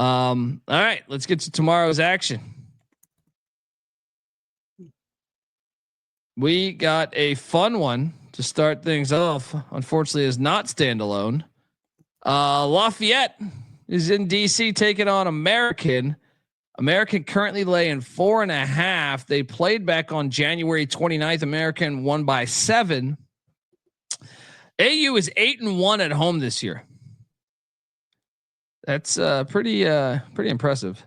All right, let's get to tomorrow's action. We got a fun one to start things off. Unfortunately, is not standalone. Lafayette is in DC taking on American. American currently laying 4.5. They played back on January 29th. American won by 7. AU is 8-1 at home this year. That's pretty impressive.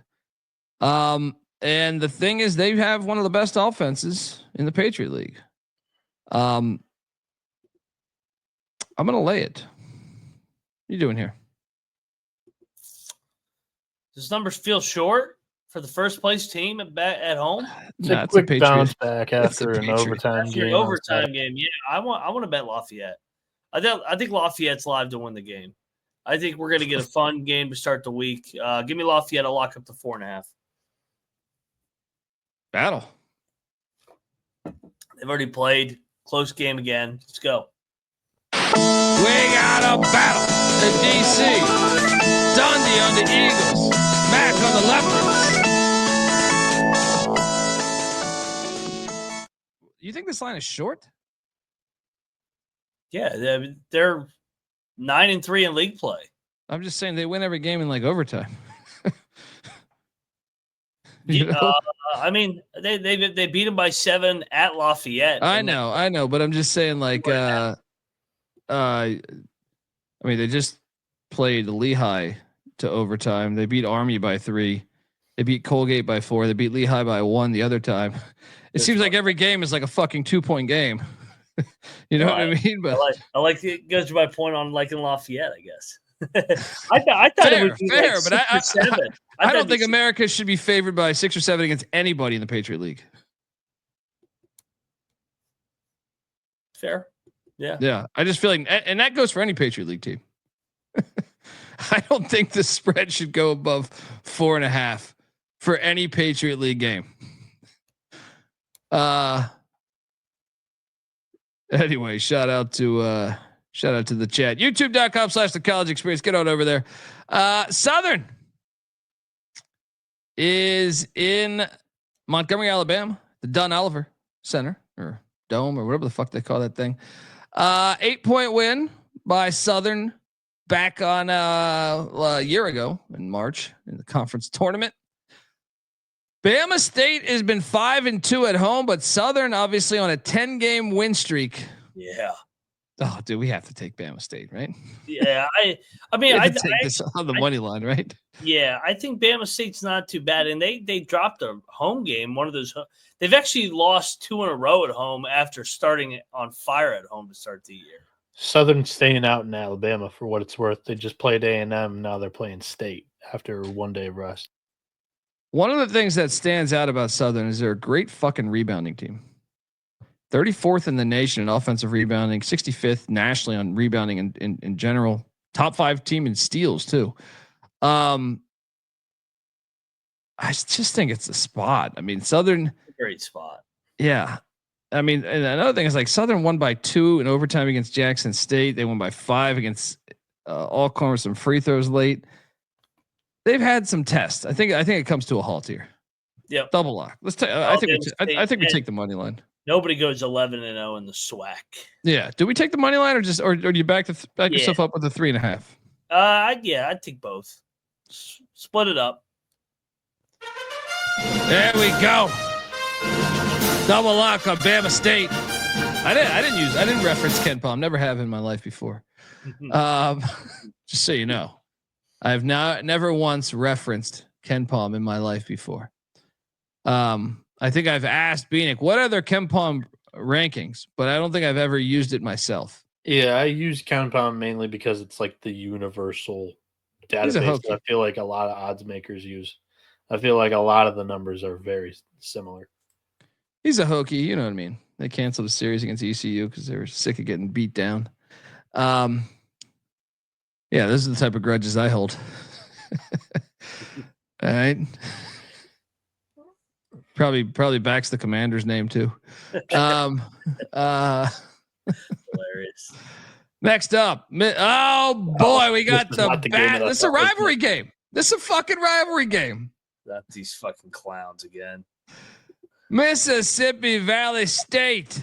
And the thing is, they have one of the best offenses in the Patriot League. I'm gonna lay it. What are you doing here? Does numbers feel short for the first place team at home? It's a quick bounce back after an overtime game. Yeah, I want to bet Lafayette. I think Lafayette's live to win the game. I think we're going to get a fun game to start the week. Give me Lafayette. I'll lock up to 4.5. Battle. They've already played. Close game again. Let's go. We got a battle in DC. Dundee on the Eagles. Mac on the Leopards. You think this line is short? Yeah, they're 9-3 in league play. I'm just saying they win every game in like overtime. I mean, they beat them by 7 at Lafayette. I know, but I'm just saying like I mean, they just played Lehigh to overtime. They beat Army by 3. They beat Colgate by 4. They beat Lehigh by 1 the other time. It seems like every game is like a fucking 2-point game. You know what I mean? But I like it goes to my point on liking Lafayette, I guess. I thought fair, it would be fair, like but 6 or 7. I don't think America should be favored by 6 or 7 against anybody in the Patriot League. Fair. Yeah. Yeah. I just feel like, and that goes for any Patriot League team. I don't think the spread should go above 4.5 for any Patriot League game. Anyway, shout out to the chat. YouTube.com/the college experience. Get on over there. Southern is in Montgomery, Alabama, the Dunn Oliver Center or Dome or whatever the fuck they call that thing. 8-point win by Southern back on a year ago in March in the conference tournament. Bama State has been 5-2 at home, but Southern obviously on a 10-game win streak. Yeah. Oh, dude, we have to take Bama State, right? Yeah, I mean, I take this on the money line, right? Yeah, I think Bama State's not too bad, and they dropped a home game. One of those, they've actually lost 2 in a row at home after starting on fire at home to start the year. Southern staying out in Alabama for what it's worth. They just played A&M. Now they're playing State after 1 day of rest. One of the things that stands out about Southern is they're a great fucking rebounding team. 34th in the nation in offensive rebounding, 65th nationally on rebounding in general. Top 5 team in steals too. I just think it's a spot. I mean, Southern, great spot. Yeah. I mean, and another thing is like Southern won by 2 in overtime against Jackson State. They won by 5 against Alcorn with some free throws late. They've had some tests. I think it comes to a halt here. Yep. Double lock. Let's take. I think we take the money line. Nobody goes 11-0 in the SWAC. Yeah. Do we take the money line or do you back yourself up with a 3.5? Yeah, I'd take both. Split it up. There we go. Double lock on Bama State. I didn't reference Ken Palm. Never have in my life before. Just so you know. I have never once referenced Ken Palm in my life before. I think I've asked Bieniek, what are their Ken Palm rankings, but I don't think I've ever used it myself. Yeah, I use Ken Palm mainly because it's like the universal database that I feel like a lot of odds makers use. I feel like a lot of the numbers are very similar. He's a hokey, you know what I mean? They canceled a series against ECU because they were sick of getting beat down. Yeah, those are the type of grudges I hold. All right. Probably backs the commander's name too. Hilarious. Next up. Oh boy, we got the battle. It's a rivalry game. This is a fucking rivalry game. Not these fucking clowns again. Mississippi Valley State,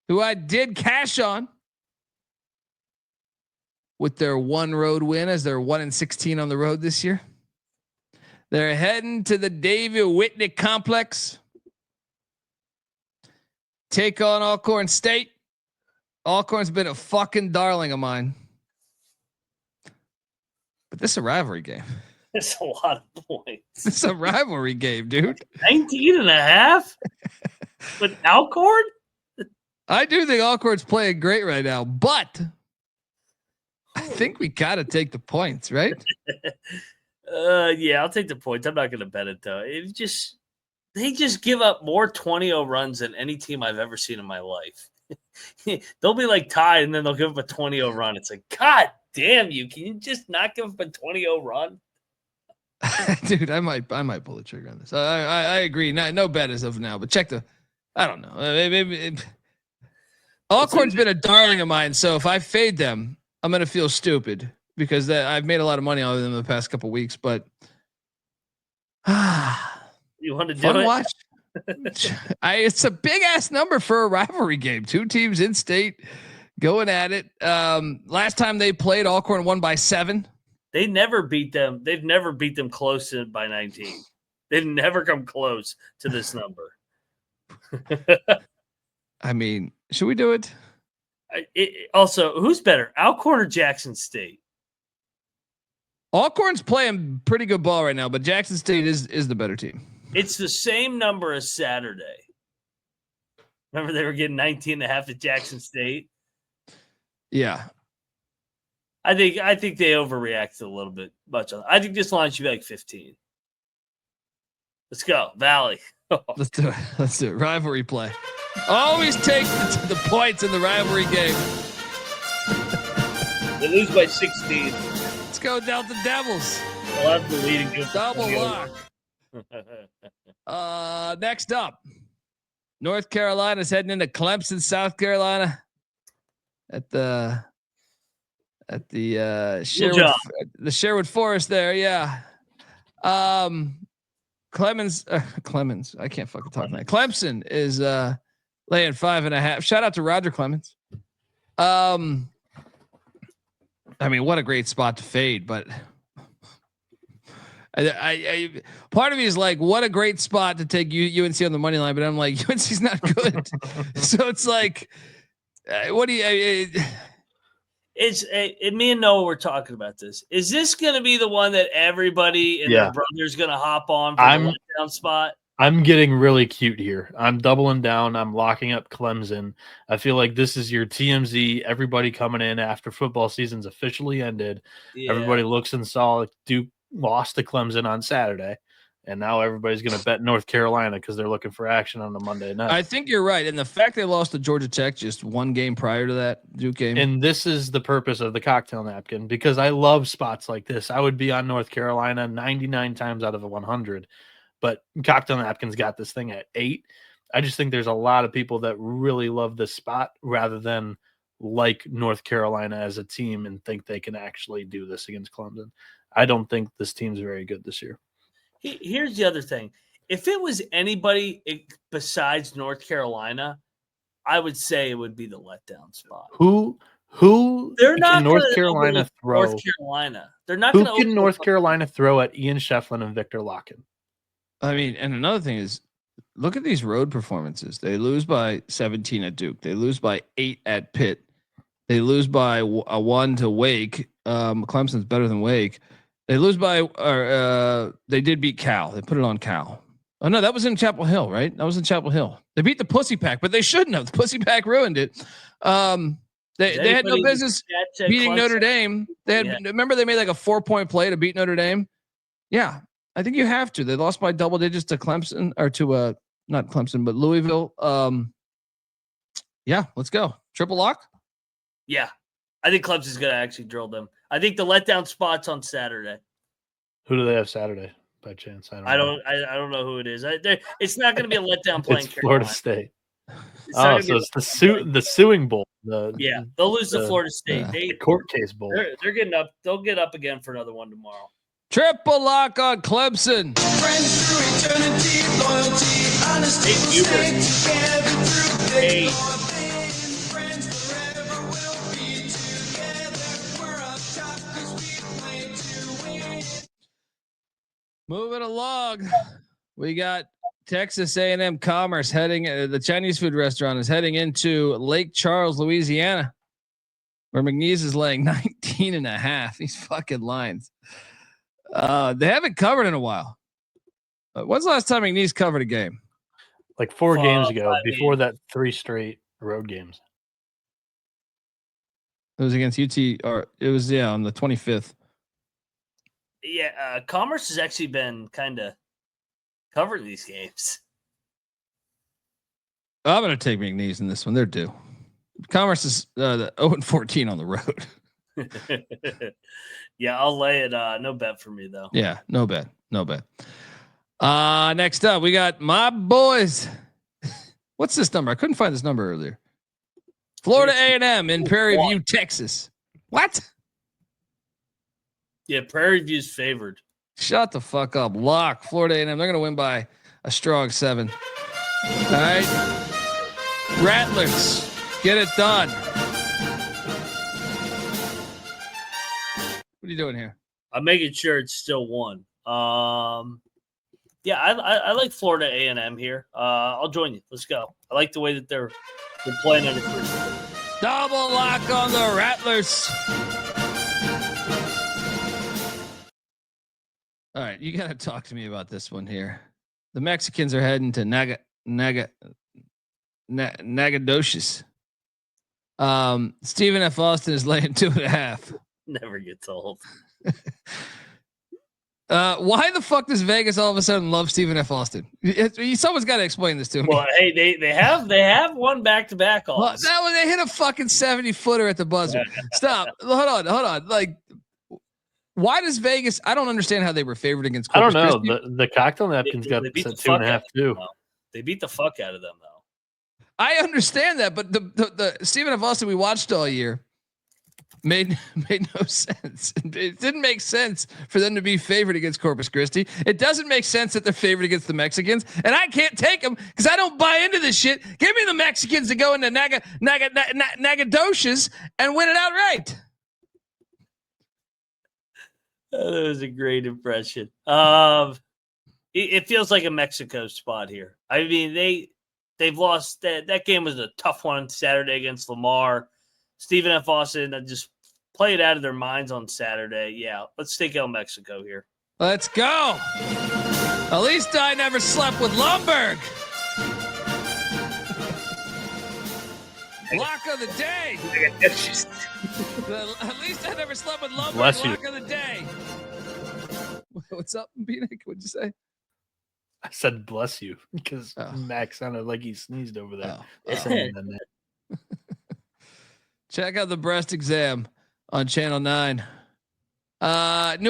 who I did cash on with their one road win, as they're 1-16 on the road this year. They're heading to the David Whitney complex. Take on Alcorn State. Alcorn's been a fucking darling of mine. But this is a rivalry game. It's a lot of points. It's a rivalry game, dude. 19.5 with Alcorn? I do think Alcorn's playing great right now, but I think we got to take the points, right? Yeah, I'll take the points. I'm not going to bet it though. They just give up more 20-0 runs than any team I've ever seen in my life. They'll be like tied, and then they'll give up a 20-0 run. It's like, God damn you! Can you just not give up a 20-0 run? Dude, I might pull the trigger on this. I agree. No bet as of now, but check I don't know. Maybe Alcorn's been a darling of mine, so if I fade them, I'm gonna feel stupid because I've made a lot of money on them the past couple weeks. But you want to do fun it? Watch. It's a big ass number for a rivalry game. Two teams in state going at it. Last time they played, Alcorn won by 7. They never beat them. They've never beat them close by 19. They've never come close to this number. I mean, should we do it? Also, who's better, Alcorn or Jackson State? Alcorn's playing pretty good ball right now, but Jackson State is the better team. It's the same number as Saturday. Remember they were getting 19.5 at Jackson State? Yeah. I think they overreacted a little bit much. I think this line should be like 15. Let's go, Valley. Let's do it. Rivalry play. Always take the points in the rivalry game. They lose by 16. Let's go Delta Devils. We'll have the lead and give double lock. Next up, North Carolina's heading into Clemson, South Carolina, at the Sherwood Forest there. Yeah. Clemens. I can't fucking talk now. Clemson is laying 5.5. Shout out to Roger Clemens. I mean, what a great spot to fade, but I part of me is like, what a great spot to take UNC on the money line, but I'm like, UNC's not good. So it's like, what do you? Me and Noah were talking about this. Is this going to be the one that everybody and their brother's going to hop on for the letdown spot? I'm getting really cute here. I'm doubling down. I'm locking up Clemson. I feel like this is your TMZ. Everybody coming in after football season's officially ended. Yeah. Everybody looks and saw Duke lost to Clemson on Saturday, and now everybody's going to bet North Carolina because they're looking for action on the Monday night. I think you're right. And the fact they lost to Georgia Tech just one game prior to that Duke game. And this is the purpose of the cocktail napkin, because I love spots like this. I would be on North Carolina 99 times out of 100, but cocktail napkins got this thing at 8. I just think there's a lot of people that really love this spot rather than like North Carolina as a team and think they can actually do this against Clemson. I don't think this team's very good this year. Here's the other thing. If it was anybody besides North Carolina, I would say it would be the letdown spot. Who they're not can North Carolina throw? North Carolina. They're not going to can North Carolina throw at Ian Shefflin and Victor Locken? I mean, and another thing is, look at these road performances. They lose by 17 at Duke. They lose by 8 at Pitt. They lose by 1 to Wake. Clemson's better than Wake. They lose by, they did beat Cal. They put it on Cal. Oh no, that was in Chapel Hill, right? That was in Chapel Hill. They beat the Pussy Pack, but they shouldn't have. The Pussy Pack ruined it. They had no business beating Clemson. Notre Dame. They had, remember they made like a 4-point play to beat Notre Dame. Yeah, I think you have to. They lost by double digits to Clemson, or to not Clemson, but Louisville. Yeah, let's go. Triple lock. Yeah, I think Clemson's going to actually drill them. I think the letdown spot's on Saturday. Who do they have Saturday by chance? I don't know who it is. It's not going to be a letdown playing. It's Florida State. So it's the suing bowl. They'll lose to Florida State. The court case bowl. They're getting up. They'll get up again for another one tomorrow. Triple lock on Clemson. Friends through eternity, loyalty, honesty, we'll stay together through thick or thin. Friends forever, we'll be together. We're up top 'cause we play to win. Moving along, we got Texas A&M-Commerce heading. The Chinese food restaurant is heading into Lake Charles, Louisiana, where McNeese is laying 19.5. These fucking lines. They haven't covered in a while. When's the last time McNeese covered a game? Like 4 games ago, 5 before games. that 3 straight road games. It was against UT, or it was on the 25th. Yeah, Commerce has actually been kind of covering these games. I'm going to take McNeese in this one. They're due. Commerce is 0-14 on the road. Yeah, I'll lay it. No bet for me though. Yeah, no bet. Next up, we got my boys. What's this number? I couldn't find this number earlier. Florida A&M in Prairie View, Texas. What? Yeah, Prairie View's favored. Shut the fuck up. Lock Florida A&M. They're going to win by a strong 7. All right. Rattlers, get it done. What are you doing here? I'm making sure it's still 1. Yeah, I like Florida A&M here. I'll join you. Let's go. I like the way that they're playing at it. Double lock on the Rattlers. All right, you got to talk to me about this one here. The Mexicans are heading to Nacogdoches. Stephen F. Austin is laying 2.5. Never gets old. Why the fuck does Vegas all of a sudden love Stephen F. Austin? Someone's got to explain this to me. Well, hey, they have won back-to-back Well, calls. that was, they hit a fucking 70-footer at the buzzer. Stop. Hold on. Like, why does Vegas? I don't understand how they were favored against Corpus I don't know. Christi. The cocktail napkins got beat at the fuck 2.5 out of too. them, though. They beat the fuck out of them though. I understand that, but the Stephen F. Austin we watched all year made no sense. It didn't make sense for them to be favored against Corpus Christi. It doesn't make sense that they're favored against the Mexicans, and I can't take them because I don't buy into this shit. Give me the Mexicans to go into Nacogdoches and win it outright. That was a great impression. It feels like a Mexico spot here. I mean, they've lost. That game was a tough one Saturday against Lamar. Stephen F. Austin just played out of their minds on Saturday. Yeah, let's take El Mexico here. Let's go. At least I never slept with Lumberg. Lock of the day. At least I never slept with Lumberg. Bless you. Lock of the day. What's up, Bieniek? What'd you say? I said bless you because Oh. Max sounded like he sneezed over there. Oh. Saying that. Check out the breast exam on Channel 9. New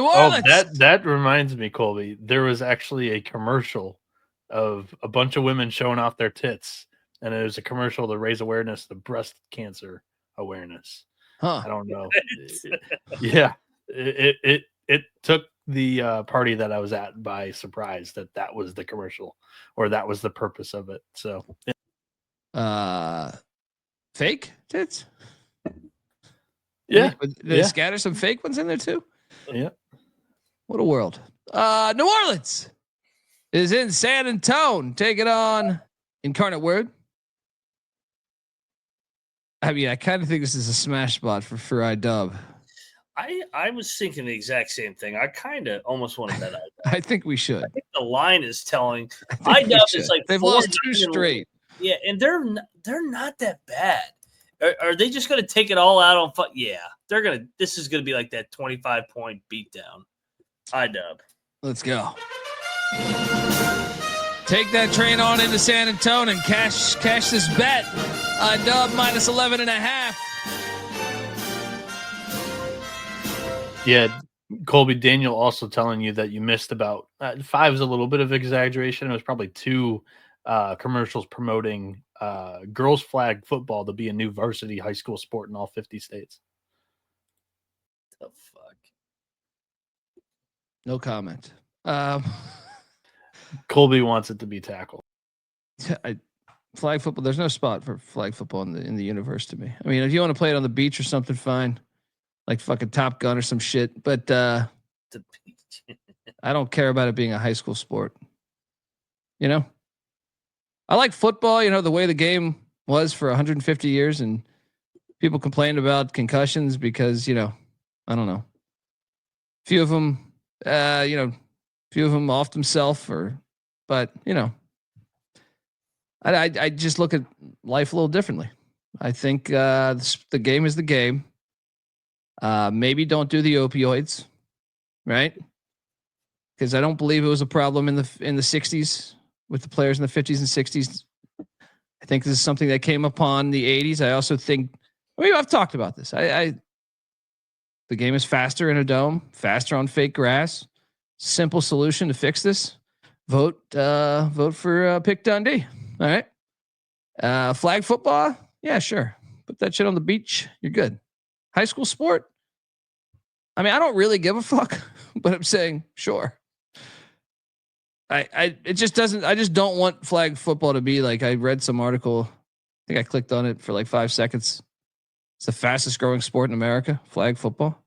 Oh, Orleans. that reminds me, Colby. There was actually a commercial of a bunch of women showing off their tits, and it was a commercial to raise awareness to breast cancer awareness. I Huh. don't know. Yeah, it took the party that I was at by surprise that was the commercial, or that was the purpose of it. So, Fake tits? yeah, Did they scatter some fake ones in there too? yeah. What a world. New Orleans is in San Antonio. Take it on Incarnate Word. I mean, I kind of think this is a smash spot for iDub. I was thinking the exact same thing. I kind of almost want to bet IDub. I think we should. I think the line is telling. I think we IDub should. is like They've 4-9 lost 2 in a row. straight. Yeah, and they're not that bad. Are they just going to take it all out on? Yeah, they're gonna. This is going to be like that 25-point beatdown. IDub. Let's go. Take that train on into San Antonio and cash this bet. Dub minus 11.5. Yeah, Colby, Daniel also telling you that you missed about 5 is a little bit of exaggeration. It was probably 2 commercials promoting girls flag football to be a new varsity high school sport in all 50 states. The fuck. No comment. Colby wants it to be tackle. Flag football. There's no spot for flag football in the universe to me. I mean, if you want to play it on the beach or something, fine, like fucking Top Gun or some shit. But The beach. I don't care about it being a high school sport. You know, I like football. You know, the way the game was for 150 years, and people complained about concussions because I don't know, few of them, few of them off themselves, but I just look at life a little differently. I think the game is the game. Maybe don't do the opioids, right? Because I don't believe it was a problem in the 60s with the players in the 50s and 60s. I think this is something that came upon the 80s. I also think, I've talked about this. The game is faster in a dome, faster on fake grass. Simple solution to fix this. Vote for Pick Dundee. All right. Flag football. Yeah, sure. Put that shit on the beach. You're good. High school sport. I mean, I don't really give a fuck, but I'm saying, sure. It just doesn't, I just don't want flag football to be like, I read some article. I think I clicked on it for like 5 seconds. It's the fastest growing sport in America, flag football.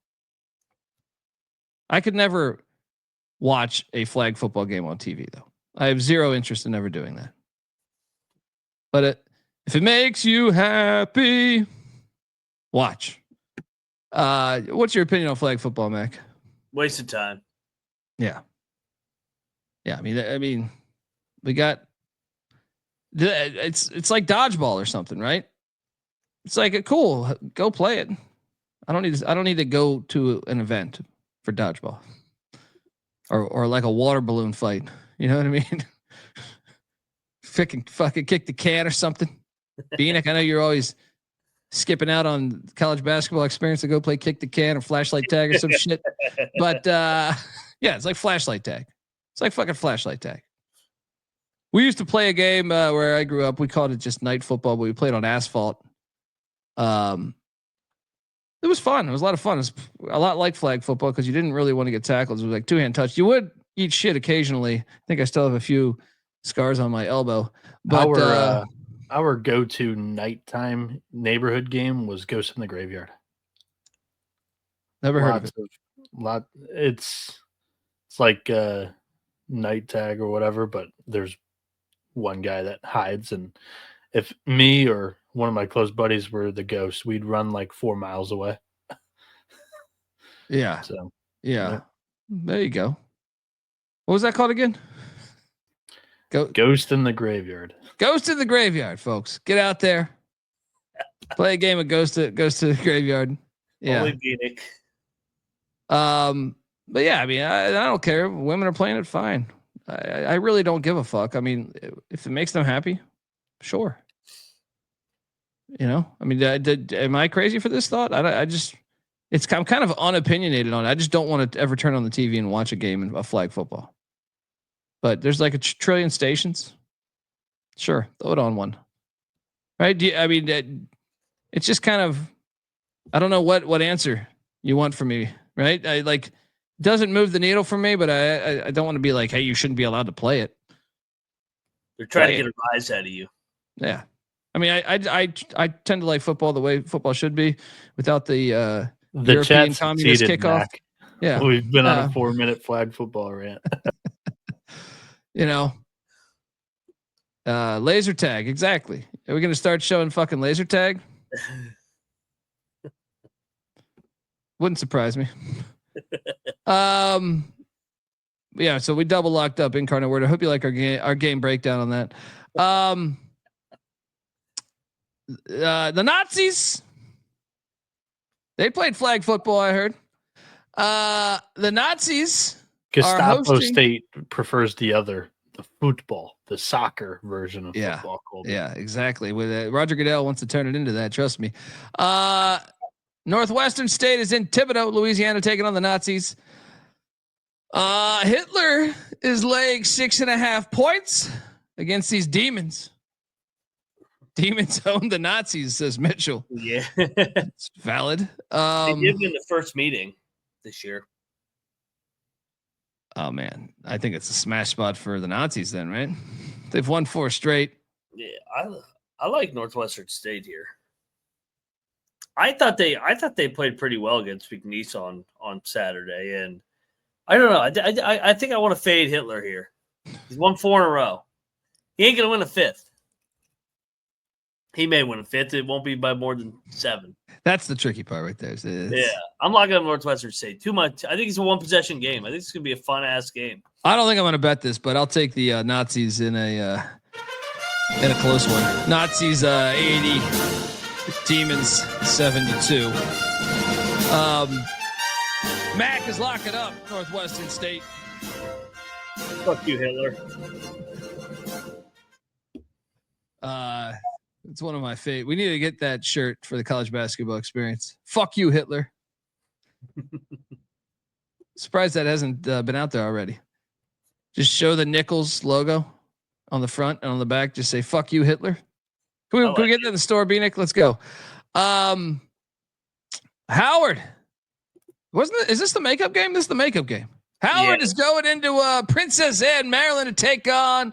I could never watch a flag football game on TV though. I have zero interest in ever doing that. But if it makes you happy, watch. What's your opinion on flag football, Mac? Waste of time. Yeah. Yeah. I mean, we got it's like dodgeball or something, right? It's like cool. Go play it. I don't need to go to an event for dodgeball or like a water balloon fight. You know what I mean? Fucking kick the can or something. Bieniek, I know you're always skipping out on college basketball experience to go play kick the can or flashlight tag or some shit. But yeah, it's like flashlight tag. It's like fucking flashlight tag. We used to play a game where I grew up. We called it just night football, but we played on asphalt. It was fun. It was a lot of fun. It was a lot like flag football because you didn't really want to get tackled. It was like 2-hand touch. You would eat shit occasionally. I think I still have a few scars on my elbow. But our go-to nighttime neighborhood game was Ghost in the Graveyard. Never heard of it. It's like night tag or whatever, but there's one guy that hides, and if me or one of my close buddies were the ghost, we'd run like 4 miles away. Yeah. So yeah. There you go. What was that called again? Ghost in the Graveyard. Ghost in the Graveyard, folks. Get out there. Play a game of Ghost to the Graveyard. Yeah. Only Bieniek. But yeah, I mean, I don't care. Women are playing it fine. I really don't give a fuck. I mean, if it makes them happy, sure. I mean, am I crazy for this thought? I'm kind of unopinionated on it. I just don't want to ever turn on the TV and watch a game of flag football. But there's like a trillion stations. Sure, throw it on one. Right? It's just kind of, I don't know what answer you want from me. Right? Doesn't move the needle for me, but I don't want to be like, hey, you shouldn't be allowed to play it. They're trying to get a rise out of you. Yeah. I mean, I tend to like football the way football should be, without the European communist kickoff. Mac. Yeah, We've been on a 4-minute flag football rant. Laser tag, exactly. Are we going to start showing fucking laser tag? Wouldn't surprise me. Yeah, so we double locked up Incarnate Word. I hope you like our game breakdown on that. The Nazis, they played flag football, I heard. The Nazis Gestapo State prefers the football, the soccer version of football. Colby. Yeah, exactly. With Roger Goodell wants to turn it into that. Trust me. Northwestern State is in Thibodaux, Louisiana, taking on the Nazis. Hitler is laying 6.5 points against these demons. Demons own the Nazis, says Mitchell. Yeah, it's valid. They did in the first meeting this year. Oh man, I think it's a smash spot for the Nazis then, right? They've won 4 straight. Yeah, I like Northwestern State here. I thought they played pretty well against McNeese on Saturday, and I don't know. I think I want to fade Hitler here. He's won 4 in a row. He ain't gonna win a 5th. He may win a 5th. It won't be by more than 7. That's the tricky part right there. Yeah, I'm locking up Northwestern State. Too much. I think it's a 1-possession game. I think it's gonna be a fun ass game. I don't think I'm going to bet this, but I'll take the Nazis in a close one. Nazis 80, Demons 72. Mac is locking up Northwestern State. Fuck you, Hitler. It's one of my favorite. We need to get that shirt for the college basketball experience. Fuck you, Hitler. Surprised that hasn't been out there already. Just show the Nichols logo on the front and on the back. Just say "fuck you, Hitler." Can we get that in the store, Bieniek? Let's go. Howard, is this the makeup game? This is the makeup game. Howard is going into Princess Anne, Maryland, to take on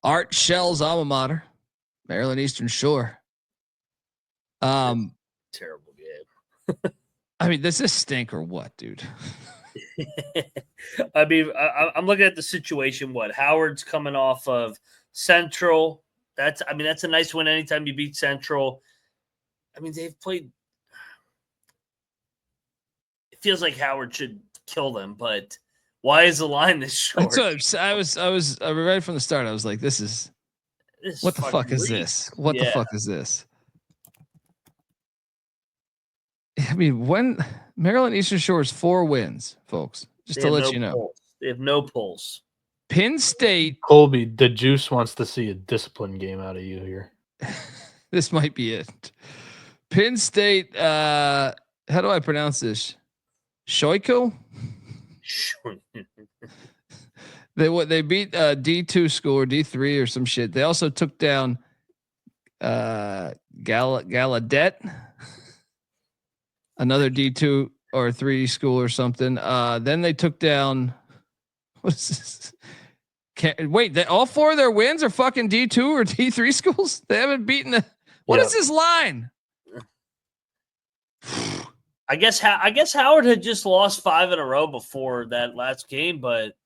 Art Shell's alma mater, Maryland Eastern Shore. Terrible game. I mean, does this stink or what, dude? I mean, I'm looking at the situation. What Howard's coming off of Central. That's a nice win anytime you beat Central. I mean, they've played. It feels like Howard should kill them, but why is the line this short? That's what I was right from the start. I was like, this what the fuck is this? What the fuck is this? I mean, when Maryland Eastern Shore is 4 wins, folks, just to let you know. Pulse. They have no pulse. Penn State. Colby, the juice wants to see a discipline game out of you here. This might be it. Penn State. How do I pronounce this? Shoiko. They beat D2 school or D3 or some shit. They also took down Gallaudet, another D2 or 3 school or something. Then they took down. What is this? All 4 of their wins are fucking D2 or D3 schools. They haven't beaten. What is this line? I guess Howard had just lost 5 in a row before that last game, but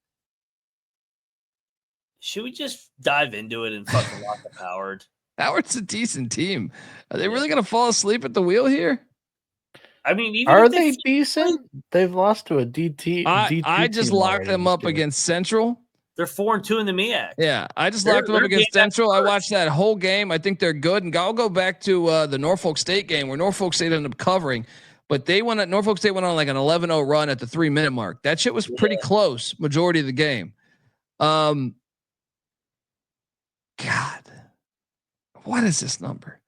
should we just dive into it and fucking lock up Howard? Howard's a decent team. Are they really going to fall asleep at the wheel here? I mean, even are they decent? They've lost to a DT. I just locked them up against Central. They're 4-2 in the MEAC. Yeah, I just locked them up against Central. I watched that whole game. I think they're good, and I'll go back to the Norfolk State game where Norfolk State ended up covering, but Norfolk State went on like an 11-0 run at the 3-minute mark. That shit was pretty close majority of the game. God, what is this number?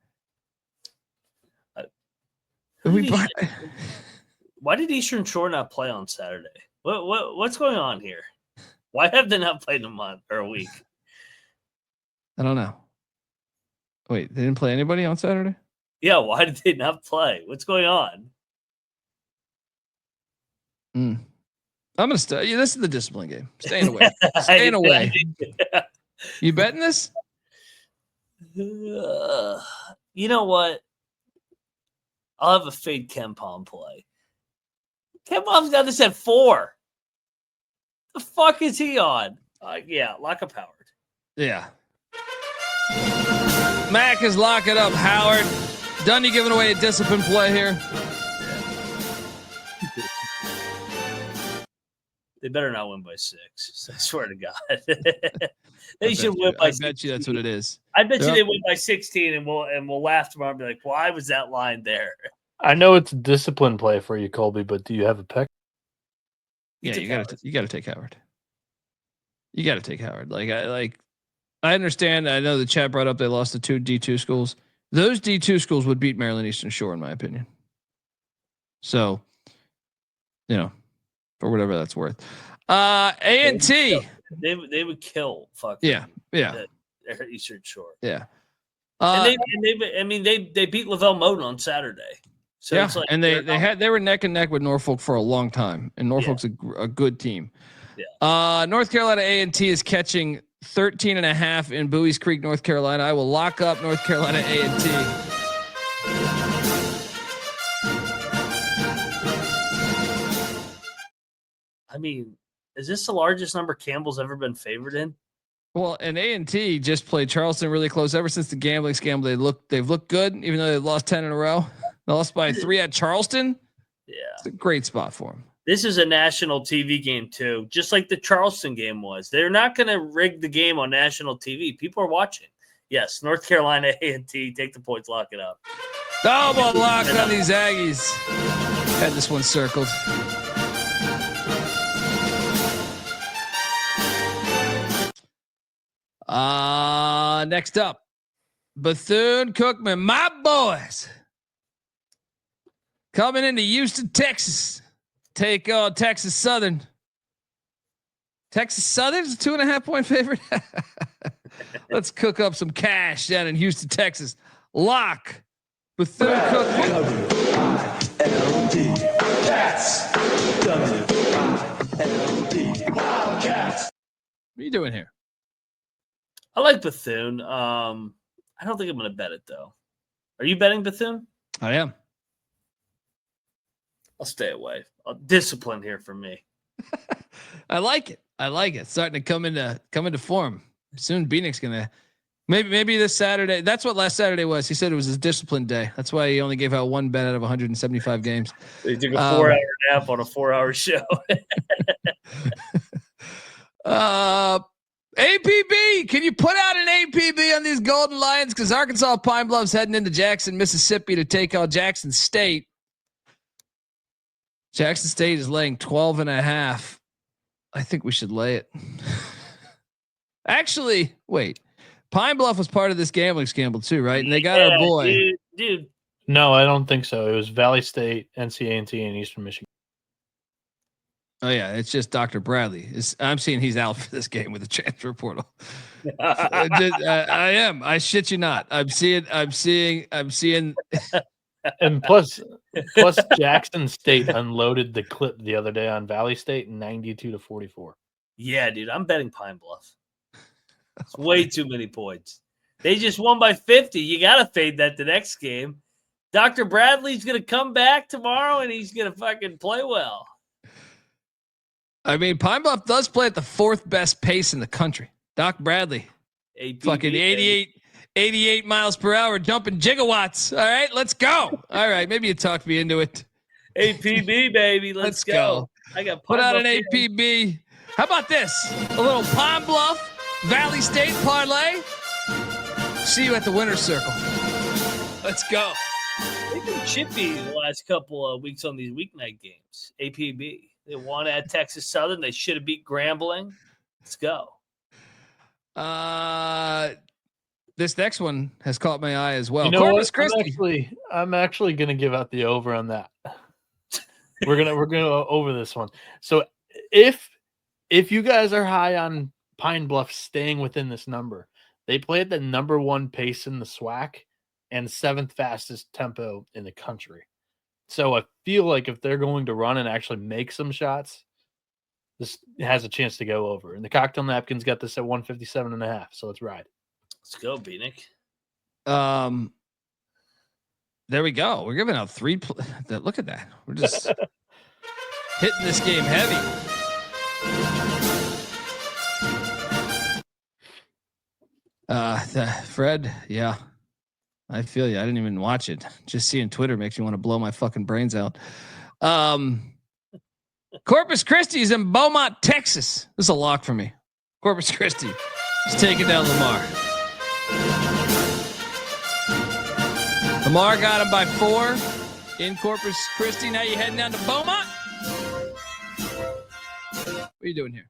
Why did Eastern Shore not play on Saturday? What's going on here? Why have they not played in a month or a week? I don't know. Wait, they didn't play anybody on Saturday? Yeah, why did they not play? What's going on? I'm gonna stay. This is the discipline game. Staying away. Staying away. You betting this? You know what? I'll have a fade KenPom play. KenPom's got this at 4. The fuck is he on? Yeah, lock up Howard. Yeah. Mac is locking up Howard. Dundy giving away a discipline play here. They better not win by 6. I swear to God. They should win by 16. I bet you that's what it is. I bet you they win by 16, and we'll laugh tomorrow and be like, why was that line there? I know it's a discipline play for you, Colby, but do you have a pick? Yeah, you got to take Howard. You got to take Howard. I understand. I know the chat brought up they lost to 2 D2 schools. Those D2 schools would beat Maryland Eastern Shore, in my opinion. So, for whatever that's worth. A&T. They would kill. Fucking Eastern Shore. Yeah. They beat Lavelle Moton on Saturday. So it's like they were neck and neck with Norfolk for a long time, and Norfolk's a good team. North Carolina A&T is catching 13.5 in Bowie's Creek, North Carolina. I will lock up North Carolina A&T. I mean, is this the largest number Campbell's ever been favored in? Well, and A&T just played Charleston really close ever since the gambling scandal. They've looked good, even though they've lost 10 in a row. They lost by 3 at Charleston. Yeah, it's a great spot for them. This is a national TV game too, just like the Charleston game was. They're not going to rig the game on national TV. People are watching. Yes, North Carolina A&T, take the points, lock it up. Double lock on these Aggies. Had this one circled. Next up, Bethune-Cookman, my boys, coming into Houston, Texas. Take on Texas Southern. Texas Southern's a 2.5 point favorite. Let's cook up some cash down in Houston, Texas. Lock Bethune-Cookman. What are you doing here? I like Bethune. I don't think I'm going to bet it though. Are you betting Bethune? I am. I'll stay away. Discipline here for me. I like it. It's starting to come into form. Soon Bieniek's gonna maybe this Saturday. That's what last Saturday was. He said it was his discipline day. That's why he only gave out one bet out of 175 games. He took a 4-hour nap on a 4-hour show. APB, can you put out an APB on these Golden Lions? Because Arkansas Pine Bluff's heading into Jackson, Mississippi to take out Jackson State. Jackson State is laying 12.5. I think we should lay it. Actually, wait. Pine Bluff was part of this gambling scandal too, right? And they got our boy. Dude. No, I don't think so. It was Valley State, NC-A&T, and Eastern Michigan. Oh yeah, it's just Dr. Bradley. I'm seeing he's out for this game with the transfer portal. I am. I shit you not. I'm seeing. And plus Jackson State unloaded the clip the other day on Valley State 92-44. Yeah, dude, I'm betting Pine Bluff. It's way too many points. They just won by 50. You got to fade that the next game. Dr. Bradley's going to come back tomorrow and he's going to fucking play well. I mean, Pine Bluff does play at the 4th best pace in the country. Doc Bradley, APB, fucking 88 miles per hour, jumping gigawatts. All right, let's go. All right, maybe you talked me into it. APB, baby, let's go. I got put out an APB. How about this? A little Pine Bluff, Valley State parlay. See you at the winner's circle. Let's go. They've been chippy the last couple of weeks on these weeknight games. APB. They won at Texas Southern. They should have beat Grambling. Let's go. This next one has caught my eye as well. You know Corpus what? Christi. I'm actually going to give out the over on that. We're gonna go over this one. So if you guys are high on Pine Bluff staying within this number, they play at the number 1 pace in the SWAC and 7th fastest tempo in the country. So I feel like if they're going to run and actually make some shots, this has a chance to go over. And the cocktail napkins got this at 157.5. So let's ride. Let's go, Bieniek. There we go. We're giving out 3. Look at that. We're just hitting this game heavy. Fred, yeah. I feel you. I didn't even watch it. Just seeing Twitter makes me want to blow my fucking brains out. Corpus Christi is in Beaumont, Texas. This is a lock for me. Corpus Christi is taking down Lamar. Lamar got him by 4 in Corpus Christi. Now you're heading down to Beaumont. What are you doing here?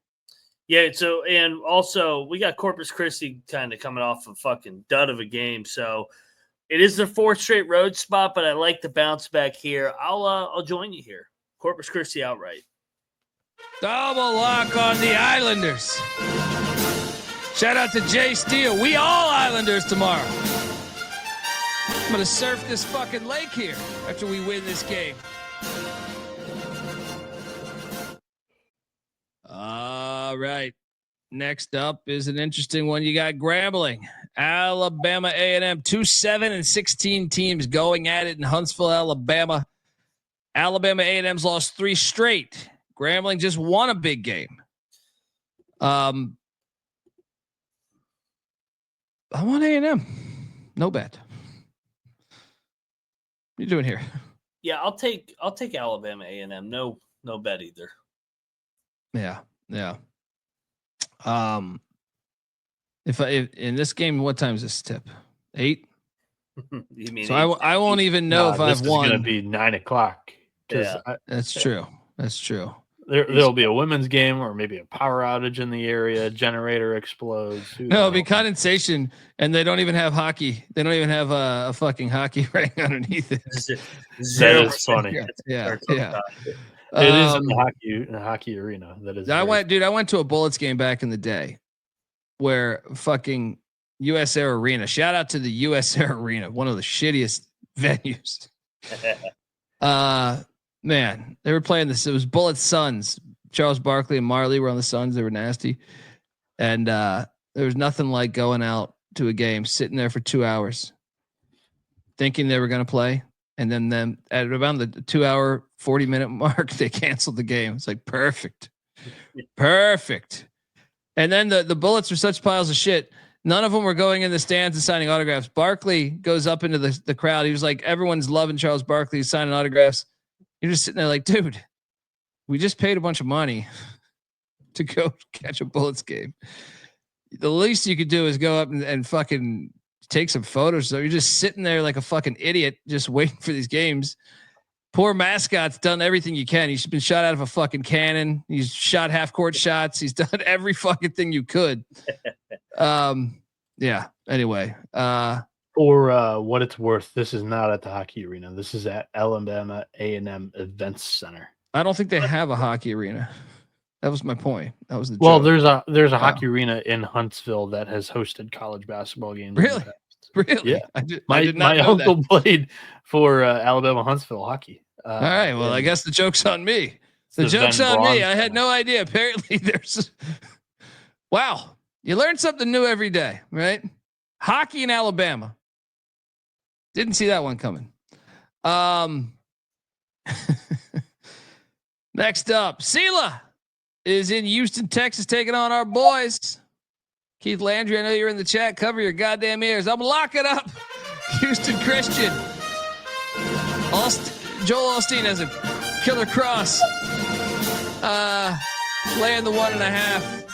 Yeah, so and also we got Corpus Christi kind of coming off a fucking dud of a game, so it is their 4th straight road spot, but I like the bounce back here. I'll join you here. Corpus Christi outright. Double lock on the Islanders. Shout out to Jay Steele. We all Islanders tomorrow. I'm going to surf this fucking lake here after we win this game. All right. Next up is an interesting one. You got Grambling, Alabama A&M, 2 7-16 teams going at it in Huntsville, Alabama. Alabama A&M's lost 3 straight. Grambling just won a big game. I want A&M. No bet. What are you doing here? Yeah, I'll take Alabama A&M. No bet either. Yeah. If in this game, what time is this tip? 8. You mean So I won't even know if I've won. It's going to be 9 o'clock. Yeah. That's true. That's true. There'll be a women's game or maybe a power outage in the area. Generator explodes. No, it'll be condensation, and they don't even have hockey. They don't even have a fucking hockey ring underneath it. That is funny. Yeah. It is in the hockey arena. That is. I went to a Bullets game back in the day, where fucking US Air Arena. Shout out to the US Air Arena, one of the shittiest venues. Man, they were playing this. It was Bullets Suns. Charles Barkley and Marley were on the Suns. They were nasty, and there was nothing like going out to a game, sitting there for 2 hours, thinking they were going to play, and then at around the 2 hour 40-minute mark, they canceled the game. It's like perfect. And then the Bullets were such piles of shit. None of them were going in the stands and signing autographs. Barkley goes up into the crowd. He was like, everyone's loving Charles Barkley. He's signing autographs. You're just sitting there like, dude, we just paid a bunch of money to go catch a Bullets game. The least you could do is go up and fucking take some photos. So you're just sitting there like a fucking idiot, just waiting for these games. Poor mascot's done everything you can. He's been shot out of a fucking cannon. He's shot half court shots. He's done every fucking thing you could. Yeah. Anyway, for what it's worth, this is not at the hockey arena. This is at Alabama A&M Events Center. I don't think they have a hockey arena. That was my point. That was the joke. There's a hockey arena in Huntsville that has hosted college basketball games. Really? Really? Yeah. I did not my know uncle that. played for Alabama Huntsville hockey. All right. Well, I guess the joke's on me. The joke's on me. I had no idea. Apparently there's wow. You learn something new every day, right? Hockey in Alabama. Didn't see that one coming. Next up, Sela is in Houston, Texas, taking on our boys. Keith Landry, I know you're in the chat. Cover your goddamn ears. I'm locking up Houston Christian. Joel Osteen has a killer cross. Laying the 1.5.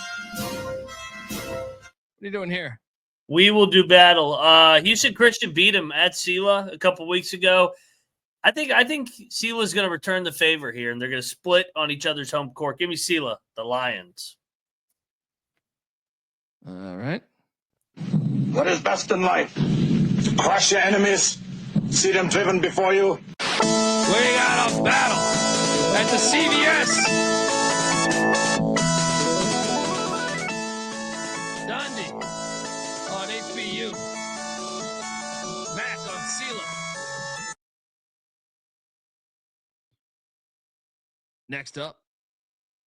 What are you doing here? We will do battle. Houston Christian beat him at Sela a couple weeks ago. I think Sela is going to return the favor here, and they're going to split on each other's home court. Give me Sela, the Lions. All right. What is best in life? To crush your enemies, see them driven before you. We got a battle at the CVS. Dundee on HBU. Mac on Sela. Next up,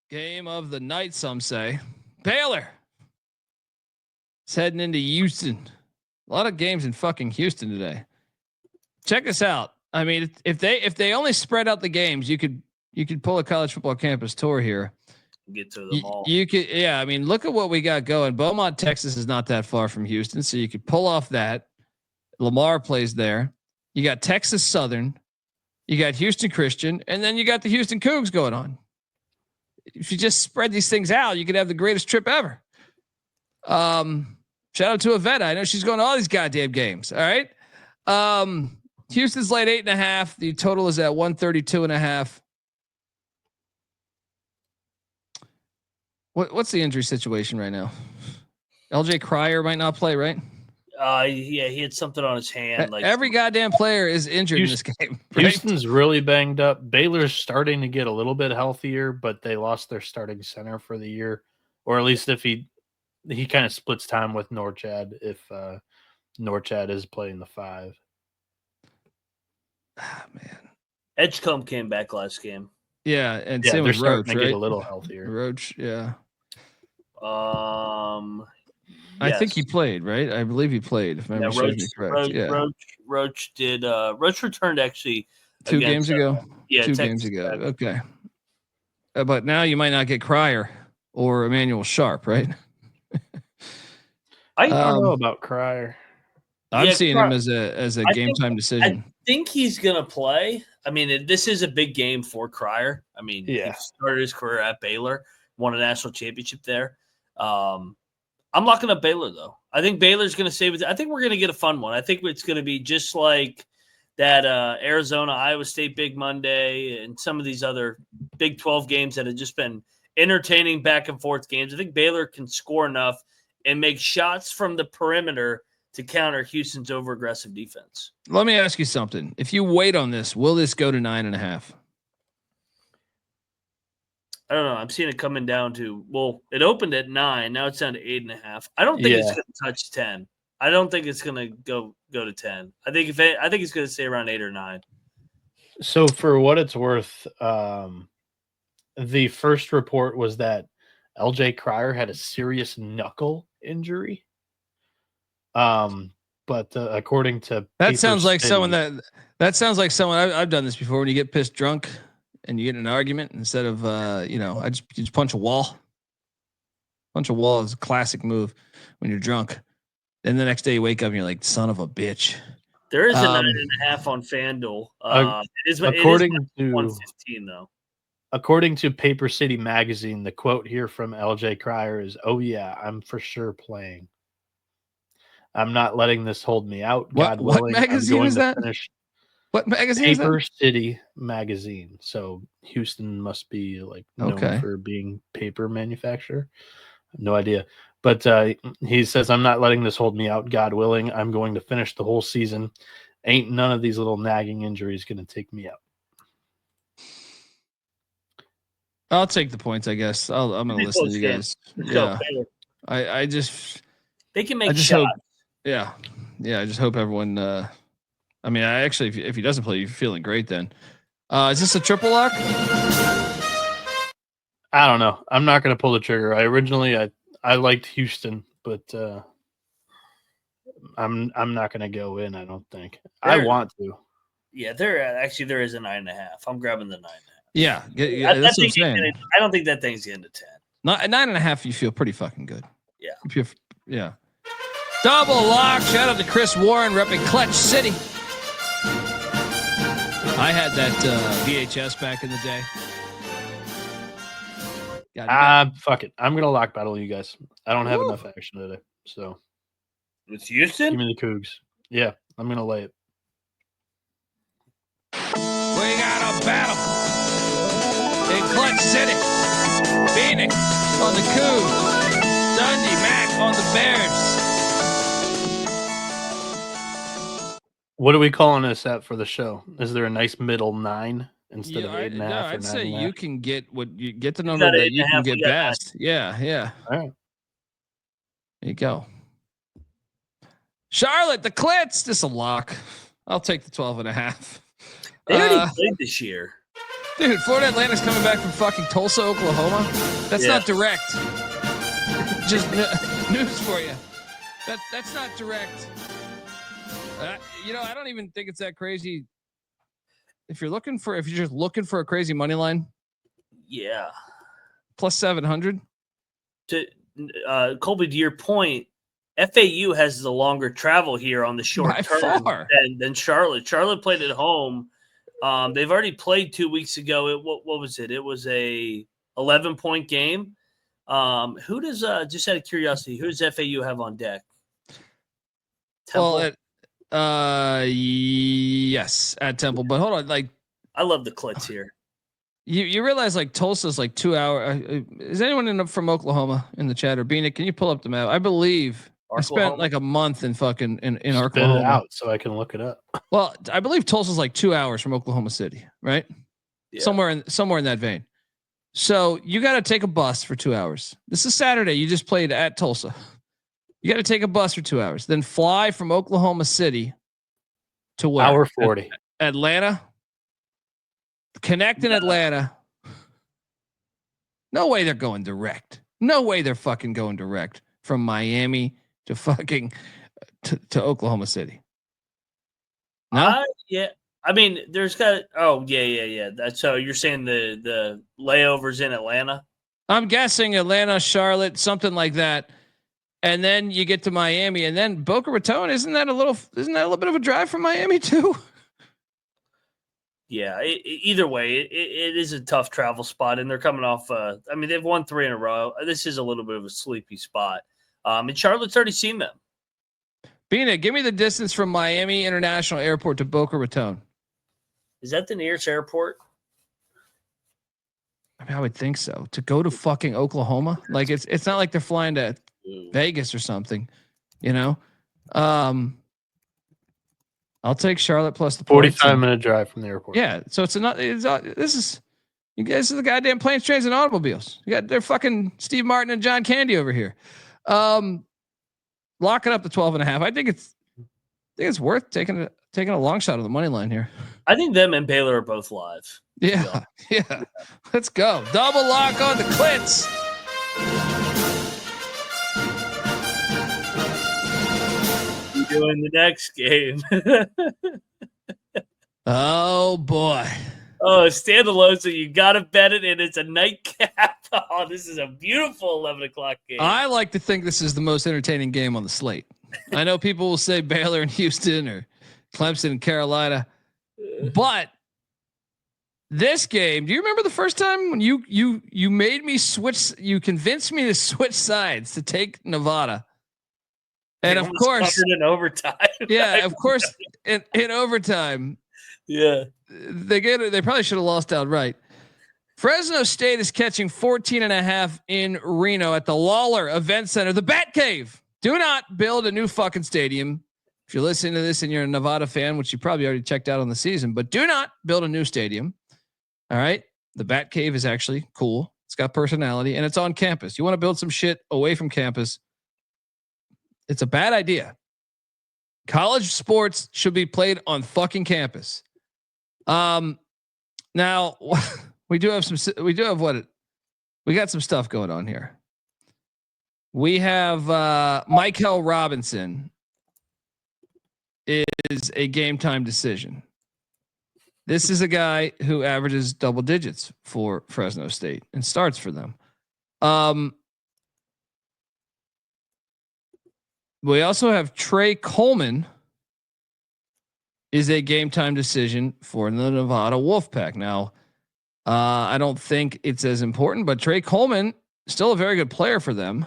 game of the night, some say. Baylor. It's heading into Houston. A lot of games in fucking Houston today. Check this out. I mean, if they only spread out the games, you could pull a college football campus tour here. Get to them all. You could, yeah. I mean, look at what we got going. Beaumont, Texas is not that far from Houston, so you could pull off that. Lamar plays there. You got Texas Southern. You got Houston Christian, and then you got the Houston Cougs going on. If you just spread these things out, you could have the greatest trip ever. Shout out to Avetta. I know she's going to all these goddamn games. All right. Houston's laid 8.5. The total is at 132.5. What's the injury situation right now? LJ Cryer might not play, right? Yeah, he had something on his hand. Like every goddamn player is injured in this game. Right? Houston's really banged up. Baylor's starting to get a little bit healthier, but they lost their starting center for the year, or at least if he kind of splits time with Norchad if Norchad is playing the 5. Ah, man. Edgecombe came back last game. Yeah, and yeah, same they're with starting Roach, to right? get a little healthier. Roach, yeah. I think yes. he played, right? I believe he played. If memory serves me correct. Roach did. Roach returned actually 2 games against, ago. Yeah, 2 Texas games ago. Tech. Okay. But now you might not get Cryer or Emmanuel Sharp, right? I don't know about Cryer. I'm seeing him Cryer- as a I game think- time decision. I think he's gonna play. I mean, this is a big game for Cryer. I mean, Yeah. he started his career at Baylor, won a national championship there. I'm locking up Baylor though. I think Baylor's gonna save it. I think we're gonna get a fun one. I think it's gonna be just like that Arizona Iowa State Big Monday and some of these other Big 12 games that have just been entertaining back and forth games. I think Baylor can score enough and make shots from the perimeter to counter Houston's over aggressive defense. Let me ask you something. If you wait on this, will this go to 9.5? I don't know. I'm seeing it coming down to, well, it opened at 9. Now it's down to 8.5. I don't think it's going to touch 10. I don't think it's going to go to 10. I think it's going to stay around 8 or 9. So for what it's worth, the first report was that LJ Cryer had a serious knuckle injury. But according to That Paper sounds like City, someone that sounds like someone I've done this before. When you get pissed drunk and you get in an argument, instead of you just punch a wall. Punch a wall is a classic move when you're drunk. Then the next day you wake up and you're like, son of a bitch. There is a 9.5 on FanDuel. It is according to 115 though. According to Paper City Magazine, the quote here from LJ Cryer is, "Oh yeah, I'm for sure playing. I'm not letting this hold me out. God What willing, magazine I'm going is to that? finish." What magazine is that? Paper City Magazine. So Houston must be like known for being paper manufacturer. No idea. But he says, "I'm not letting this hold me out. God willing, I'm going to finish the whole season. Ain't none of these little nagging injuries going to take me out." I'll take the points, I guess. I'm going to listen to you guys. Yeah. I just they can make shots. Hope, yeah. I just hope everyone I mean, I actually if he doesn't play, you're feeling great then. Is this a triple lock? I don't know. I'm not going to pull the trigger. I liked Houston, but I'm not going to go in, I don't think. I want to. Yeah, there is a 9.5. I'm grabbing the 9.5. Yeah, that's what I'm saying. I don't think that thing's getting to 10. Not at 9.5, you feel pretty fucking good. Yeah. Yeah. Double lock. Shout out to Chris Warren repping Clutch City. I had that VHS back in the day. Fuck it. I'm gonna lock battle you guys. I don't have enough action today, so it's Houston. Give me the Cougs. Yeah, I'm gonna lay it. We got a battle in Clutch City. Phoenix on the Cougs. Dundee Mac on the Bears. What are we calling this at for the show? Is there a nice middle 9 instead of 8.5? No, I'd say you can get the number that you can get best. Yeah. All right. There you go. Charlotte, the Clits. This is a lock. I'll take the 12.5. They already played this year. Dude, Florida Atlantic's coming back from fucking Tulsa, Oklahoma. That's not direct. Just news for you. That's not direct. I don't even think it's that crazy. If you're just looking for a crazy money line, yeah, plus 700. To Colby, to your point, FAU has the longer travel here on the short term than Charlotte. Charlotte played at home. They've already played 2 weeks ago. What was it? It was a 11-point game. Who does just out of curiosity, who does FAU have on deck? Temple? Well, yes, at Temple. But hold on, I love the Clits here. You realize Tulsa's 2 hours. Is anyone from Oklahoma in the chat or Bieniek? Can you pull up the map? I believe Oklahoma? I spent a month in fucking in Spit Oklahoma. it out so I can look it up. Well, I believe Tulsa's 2 hours from Oklahoma City, right? Yeah. Somewhere in that vein. So you got to take a bus for 2 hours. This is Saturday. You just played at Tulsa. You got to take a bus for 2 hours, then fly from Oklahoma City to where? Hour 40. Atlanta. Connect in Atlanta. No way they're going direct. No way they're fucking going direct from Miami to fucking to Oklahoma City. No? Yeah. I mean, there's got. Oh, yeah. That's so you're saying the layovers in Atlanta? I'm guessing Atlanta, Charlotte, something like that. And then you get to Miami, and then Boca Raton. Isn't that a little bit of a drive from Miami too? Yeah. Either way, it is a tough travel spot, and they're coming off. I mean, they've won 3 in a row. This is a little bit of a sleepy spot. And Charlotte's already seen them. Bina, give me the distance from Miami International Airport to Boca Raton. Is that the nearest airport? I mean, I would think so. To go to fucking Oklahoma, like it's not like they're flying to Vegas or something, you know. I'll take Charlotte plus the 45-minute drive from the airport. Yeah, so it's another. This is you guys. This is the goddamn planes, trains, and automobiles. You got they're fucking Steve Martin and John Candy over here. Locking up the 12.5. I think it's worth taking a long shot on the money line here. I think them and Baylor are both live. Yeah. Let's go. Double lock on the Clits. Doing the next game. Oh boy. Oh, standalone. So you got to bet it, and it's a nightcap. Oh, this is a beautiful 11 o'clock game. I like to think this is the most entertaining game on the slate. I know people will say Baylor and Houston or Clemson and Carolina, but this game, do you remember the first time when you made me switch? You convinced me to switch sides to take Nevada, and of course, in overtime. Yeah, of course, in overtime. Yeah, they get it. They probably should have lost outright. Fresno State is catching 14.5 in Reno at the Lawler Event Center, the Bat Cave. Do not build a new fucking stadium. If you're listening to this and you're a Nevada fan, which you probably already checked out on the season, but do not build a new stadium. All right. The Bat Cave is actually cool. It's got personality and it's on campus. You want to build some shit away from campus. It's a bad idea. College sports should be played on fucking campus. Now we got some stuff going on here. We have Michael Robinson is a game time decision. This is a guy who averages double digits for Fresno State and starts for them. We also have Trey Coleman is a game time decision for the Nevada Wolfpack. Now, I don't think it's as important, but Trey Coleman still a very good player for them.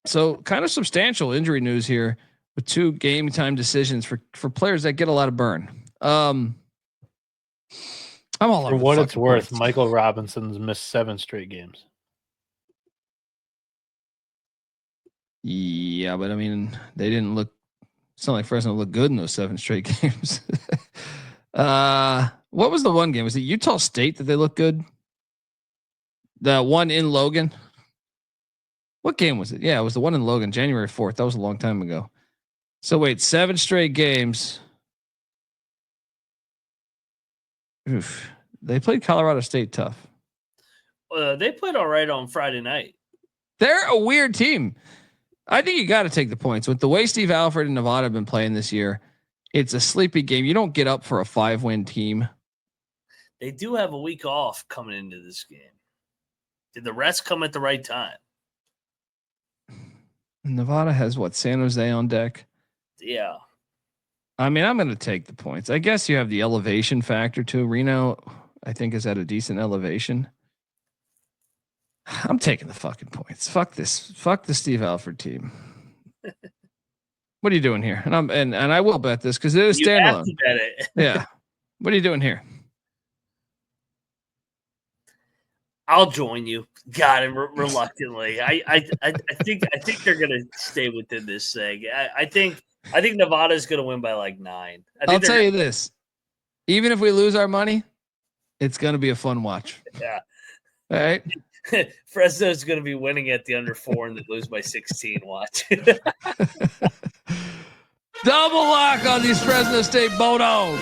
So kind of substantial injury news here with 2 game time decisions for players that get a lot of burn. I'm all for what it's worth. Points. Michael Robinson's missed 7 straight games. Yeah, but I mean, they didn't look. It's not like Fresno looked good in those 7 straight games. What was the one game? Was it Utah State that they looked good? The one in Logan. What game was it? Yeah, it was the one in Logan, January 4th. That was a long time ago. So wait, 7 straight games. Oof. They played Colorado State tough. They played all right on Friday night. They're a weird team. I think you got to take the points with the way Steve Alford and Nevada have been playing this year. It's a sleepy game. You don't get up for a 5-win team. They do have a week off coming into this game. Did the rest come at the right time? Nevada has what? San Jose on deck. Yeah. I mean, I'm going to take the points. I guess you have the elevation factor too. Reno, I think, is at a decent elevation. I'm taking the fucking points. Fuck this. Fuck the Steve Alford team. What are you doing here? And I will bet this because it is standalone. You have to bet it. Yeah. What are you doing here? I'll join you. God, and reluctantly. I think they're gonna stay within this thing. I think Nevada's gonna win by like 9. I'll tell you this. Even if we lose our money, it's gonna be a fun watch. Yeah. All right. Fresno's gonna be winning at the under 4 and they lose by 16. Watch. Double lock on these Fresno State Bulldogs.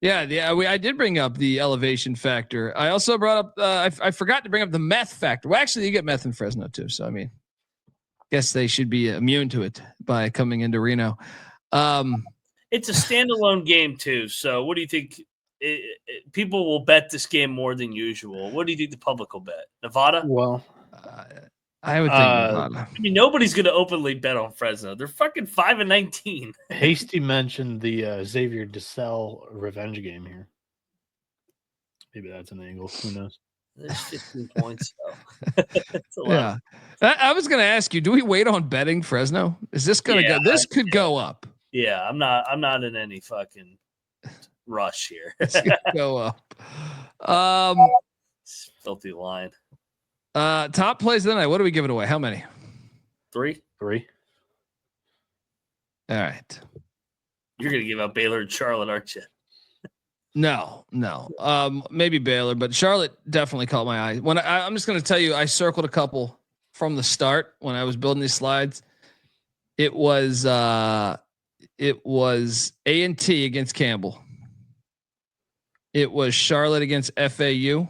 Yeah. I did bring up the elevation factor. I also brought up. I forgot to bring up the meth factor. Well, actually, you get meth in Fresno too. So I mean, guess they should be immune to it by coming into Reno. It's a standalone game too. So what do you think? People will bet this game more than usual. What do you think the public will bet? Nevada? Well, I would think Nevada. I mean, nobody's going to openly bet on Fresno. They're fucking 5-19. Hasty mentioned the Xavier DeSalle revenge game here. Maybe that's an angle. Who knows? There's 15 points. So. That's a lot. Yeah. I was going to ask you, do we wait on betting Fresno? Is this going to go? This could go up. Yeah, I'm not in any fucking rush here. It's gonna go up. Filthy line. Top plays of the night. What are we giving away? How many? 3. All right. You're gonna give out Baylor and Charlotte, aren't you? No. Maybe Baylor, but Charlotte definitely caught my eye. When I'm just gonna tell you, I circled a couple from the start when I was building these slides. It was A&T against Campbell. It was Charlotte against FAU.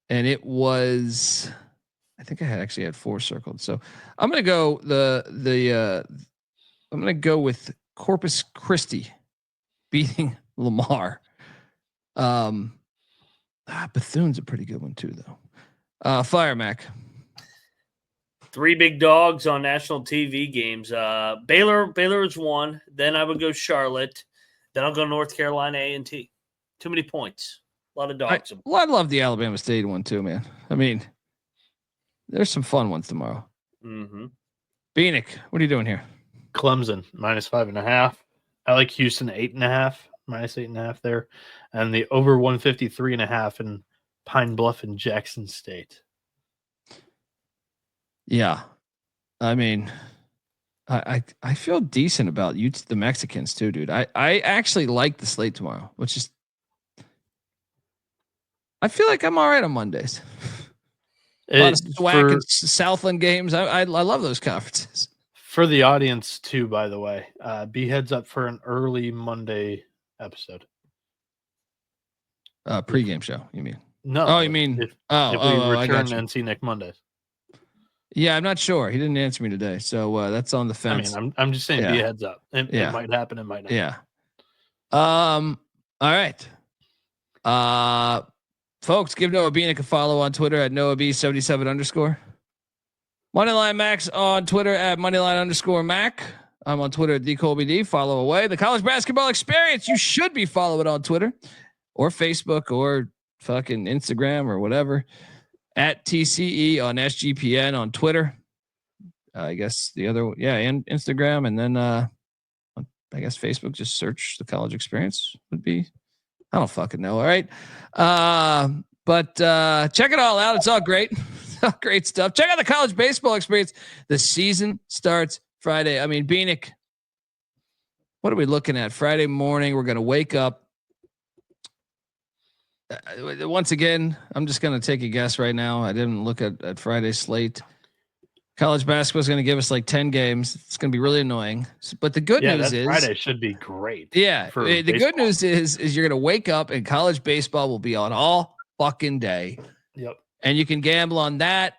And it was, I think I actually had 4 circled. So I'm going to go I'm going to go with Corpus Christi beating Lamar. Bethune's a pretty good one too, though. Fire Mac. 3 big dogs on national TV games. Baylor is 1. Then I would go Charlotte. Then I'll go North Carolina A&T. Too many points. A lot of dogs. I love the Alabama State one too, man. I mean, there's some fun ones tomorrow. Mm-hmm. Bieniek, what are you doing here? Clemson -5.5. I like Houston 8.5, -8.5 there, and the over 153.5 in Pine Bluff and Jackson State. Yeah, I mean, I feel decent about you, the Mexicans too, dude. I actually like the slate tomorrow, which is. I feel like I'm all right on Mondays. A lot of SWAC and Southland games. I love those conferences. For the audience too, by the way, be heads up for an early Monday episode. Pregame show, you mean? No. Oh, you mean? If we return and see Nick Mondays. Yeah, I'm not sure. He didn't answer me today, so that's on the fence. I mean, I'm just saying, be a heads up. It might happen. It might not. Yeah. All right. Folks, give Noah Bieniek a follow on Twitter at NoahB77_. Moneyline Max on Twitter at Moneyline_Mac. I'm on Twitter at DColbyD. Follow away. The College Basketball Experience. You should be following on Twitter or Facebook or fucking Instagram or whatever. At TCE on SGPN on Twitter. I guess the other, and Instagram. And then I guess Facebook, just search the College Experience would be. I don't fucking know. All right. But check it all out. It's all great. It's all great stuff. Check out the College Baseball Experience. The season starts Friday. I mean, Bieniek, what are we looking at? Friday morning, we're going to wake up. Once again, I'm just going to take a guess right now. I didn't look at Friday's slate. College basketball is going to give us like 10 games. It's going to be really annoying. But the good news is Friday should be great. Yeah. The good news is you're going to wake up and college baseball will be on all fucking day. Yep. And you can gamble on that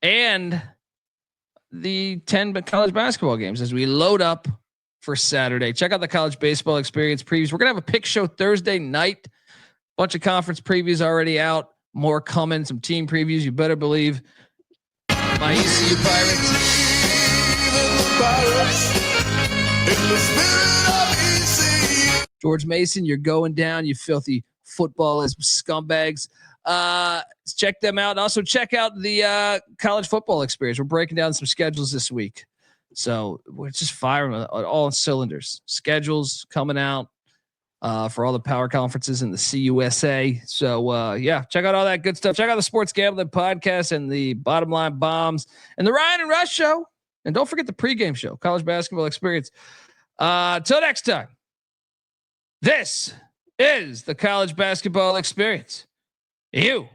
and the 10 college basketball games as we load up for Saturday. Check out the College Baseball Experience previews. We're going to have a pick show Thursday night. Bunch of conference previews already out. More coming. Some team previews. You better believe. My ECU Pirates. George Mason, you're going down, you filthy footballers, scumbags. Check them out. And also check out the College Football Experience. We're breaking down some schedules this week. So we're just firing on all cylinders. Schedules coming out for all the power conferences in the CUSA. So check out all that good stuff. Check out the Sports Gambling Podcast and the Bottom Line Bombs and the Ryan and Rush Show. And don't forget the pregame show, College Basketball Experience. Till next time, this is the College Basketball Experience. You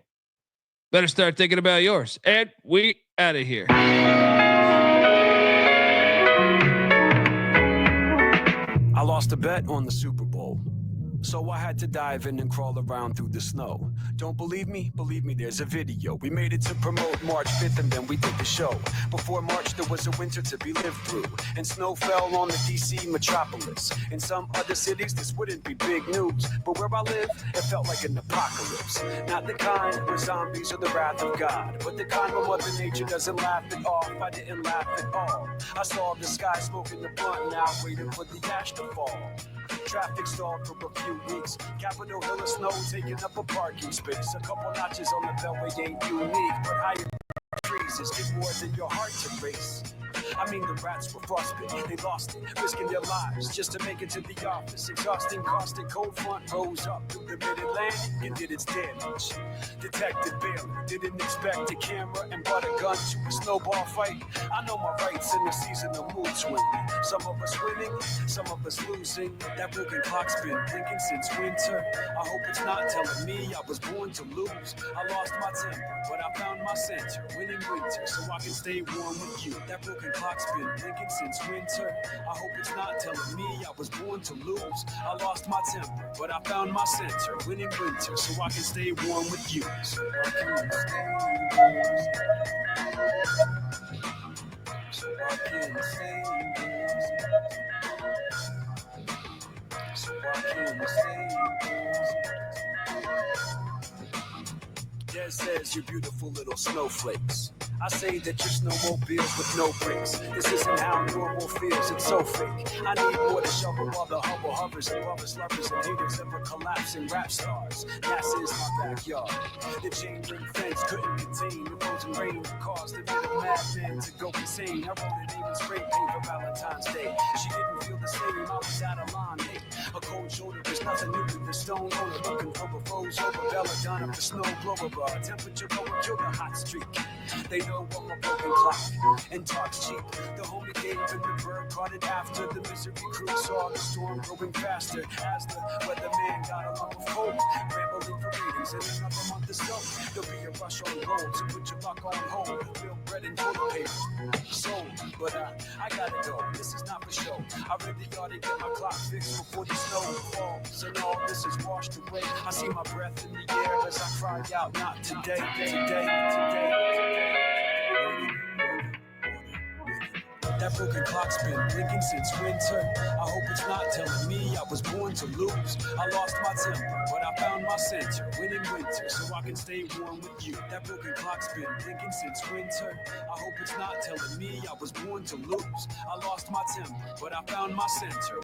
better start thinking about yours. And we out of here. I lost a bet on the Super Bowl. So I had to dive in and crawl around through the snow. Don't believe me? Believe me, there's a video. We made it to promote March 5th and then we did the show. Before March, there was a winter to be lived through, and snow fell on the DC metropolis. In some other cities, this wouldn't be big news, but where I live, it felt like an apocalypse. Not the kind where zombies are the wrath of God, but the kind where Mother Nature doesn't laugh it off. I didn't laugh at all. I saw the sky smoking the blunt now, waiting for the ash to fall. Traffic stalled for a few weeks. Capitol Hill of snow taking up a parking space. A couple notches on the beltway ain't unique, but higher freezes get more than your heart to race. I mean, the rats were frostbitten, they lost it, risking their lives just to make it to the office. Exhausting, caustic, cold front rose up through the mid-Atlantic and did its damage. Detective Baylor didn't expect a camera and brought a gun to a snowball fight. I know my rights in the season of mood swing. Some of us winning, some of us losing. That broken clock's been blinking since winter. I hope it's not telling me I was born to lose. I lost my temper, but I found my center. Winning winter, so I can stay warm with you. That broken clock's been blinking since winter. I hope it's not telling me I was born to lose. I lost my temper, but I found my center. Winning winter, so I can stay warm with you. So I can stay warm. So I can stay warm. So I can stay warm. Des says you're beautiful little snowflakes. I say that you're snowmobiles with no brakes. This isn't how normal feels, it's so fake. I need more to shovel while the hubble hovers above us, lovers and haters ever collapsing rap stars. NASA is my backyard. The chain link fence couldn't contain the frozen rain that caused a bit of madman to go insane. I wrote her name in spray paint for Valentine's Day. She didn't feel the same, I was out of line. Hey, a cold shoulder is nothing new to the stone owner. Looking for a froze over belladonna for snow blower bar. Temperature lower, kill the hot streak. They know I'm a broken clock and talk's cheap. The homie gave and the bird caught it after. The misery crew saw the storm growing faster as the weatherman got a lump of cold. Rambling for ratings in another month or so. There'll be a rush on gold, so put your luck on hold. Real bread and toilet paper sold, but I gotta go. This is not for show. I really ought to get my clock fixed before the snow falls and all this is washed away. I see my breath in the air as I cry out, not today, today. That broken clock's been blinking since winter. I hope it's not telling me I was born to lose. I lost my temper, but I found my center. Winning winter, so I can stay warm with you. That broken clock's been blinking since winter. I hope it's not telling me I was born to lose. I lost my temper, but I found my center.